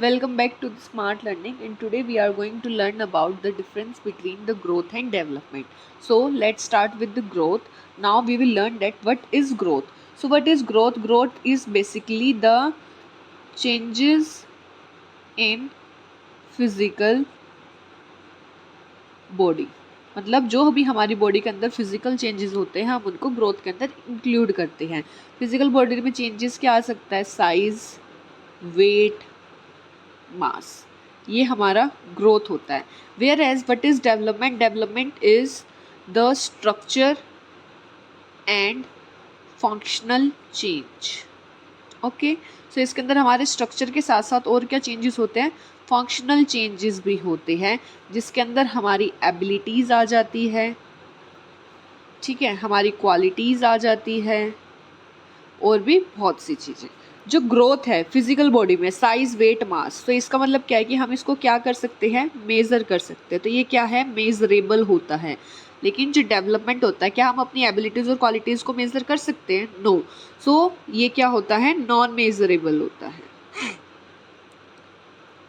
Welcome back to the Smart Learning, and today we are going to learn about the difference between the growth and development. So let's start with the growth. Now we will learn that what is growth. So what is growth? Growth is basically the changes in physical body. मतलब जो भी हमारी body के अंदर physical changes होते हैं हम उनको ग्रोथ के अंदर इंक्लूड करते हैं. फिजिकल बॉडी में चेंजेस क्या आ सकता है? साइज, वेट, मास, ये हमारा ग्रोथ होता है. Whereas what is development? Development is the structure and functional change. Okay, so इसके अंदर हमारे स्ट्रक्चर के साथ साथ और क्या चेंजेस होते हैं? फंक्शनल चेंजेस भी होते हैं, जिसके अंदर हमारी एबिलिटीज़ आ जाती है, ठीक है, हमारी क्वालिटीज़ आ जाती है और भी बहुत सी चीज़ें. जो ग्रोथ है फिजिकल बॉडी में, साइज, वेट, मास, तो इसका मतलब क्या है कि हम इसको क्या कर सकते हैं? मेज़र कर सकते हैं. तो ये क्या है? मेजरेबल होता है. लेकिन जो डेवलपमेंट होता है, क्या हम अपनी एबिलिटीज़ और क्वालिटीज़ को मेज़र कर सकते हैं? नो. सो ये क्या होता है? नॉन मेजरेबल होता है.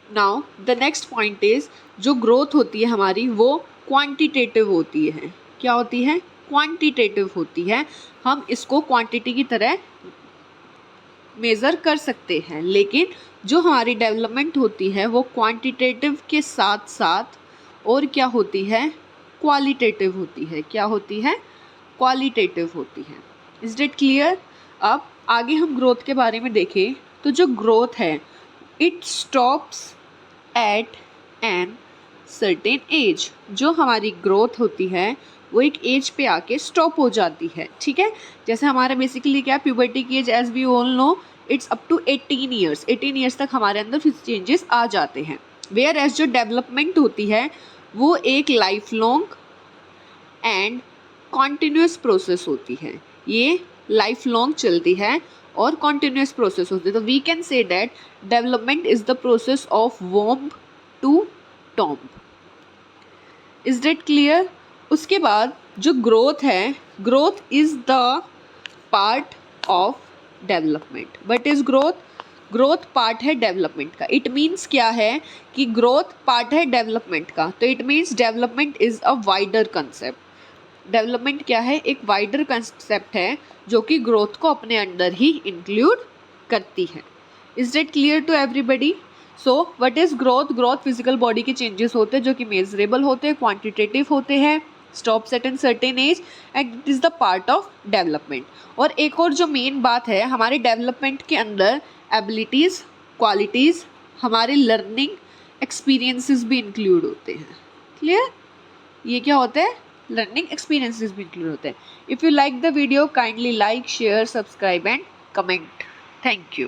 Now the next point is, जो ग्रोथ होती है हमारी वो क्वांटिटेटिव होती है. क्या होती है? क्वांटिटेटिव होती है. हम इसको क्वांटिटी की तरह मेज़र कर सकते हैं, लेकिन जो हमारी डेवलपमेंट होती है वो क्वांटिटेटिव के साथ साथ और क्या होती है? क्वालिटेटिव होती है. क्या होती है? क्वालिटेटिव होती है. Is it clear? अब आगे हम ग्रोथ के बारे में देखें तो जो ग्रोथ है it stops at an certain age. जो हमारी ग्रोथ होती है वो एक एज पे आके स्टॉप हो जाती है. ठीक है, जैसे हमारा बेसिकली क्या, प्यूबर्टी की age age we all know it's up to 18 years. 18 years तक हमारे अंदर फिर चेंजेस आ जाते हैं. वेयर एज जो डेवलपमेंट होती है वो एक life long and continuous process होती है. ये लाइफ लॉन्ग चलती है और कॉन्टिन्यूस प्रोसेस होती है. तो we can say that development is the process of womb to tomb. Is that clear? उसके बाद जो ग्रोथ है, growth is the part of development. But is growth? Growth part है डेवलपमेंट का. इट मीन्स क्या है कि ग्रोथ पार्ट है डेवलपमेंट का, तो it means development is a wider concept. Development क्या है? एक वाइडर कंसेप्ट है जो कि ग्रोथ को अपने अंदर ही इंक्लूड करती है. Is that clear to everybody? So what is growth? Growth physical body के चेंजेस होते हैं जो कि मेजरेबल होते हैं, क्वांटिटेटिव होते हैं, stops at an certain age and it is the part of development. और एक और जो मेन बात है, हमारे डेवलपमेंट के अंदर एबिलिटीज़, क्वालिटीज़, हमारे लर्निंग एक्सपीरियंसेस भी इंक्लूड होते हैं. क्लियर? ये क्या होता है? लर्निंग एक्सपीरियंसेस भी इंक्लूड होते हैं. If you like the video, kindly like, share, subscribe and comment. Thank you.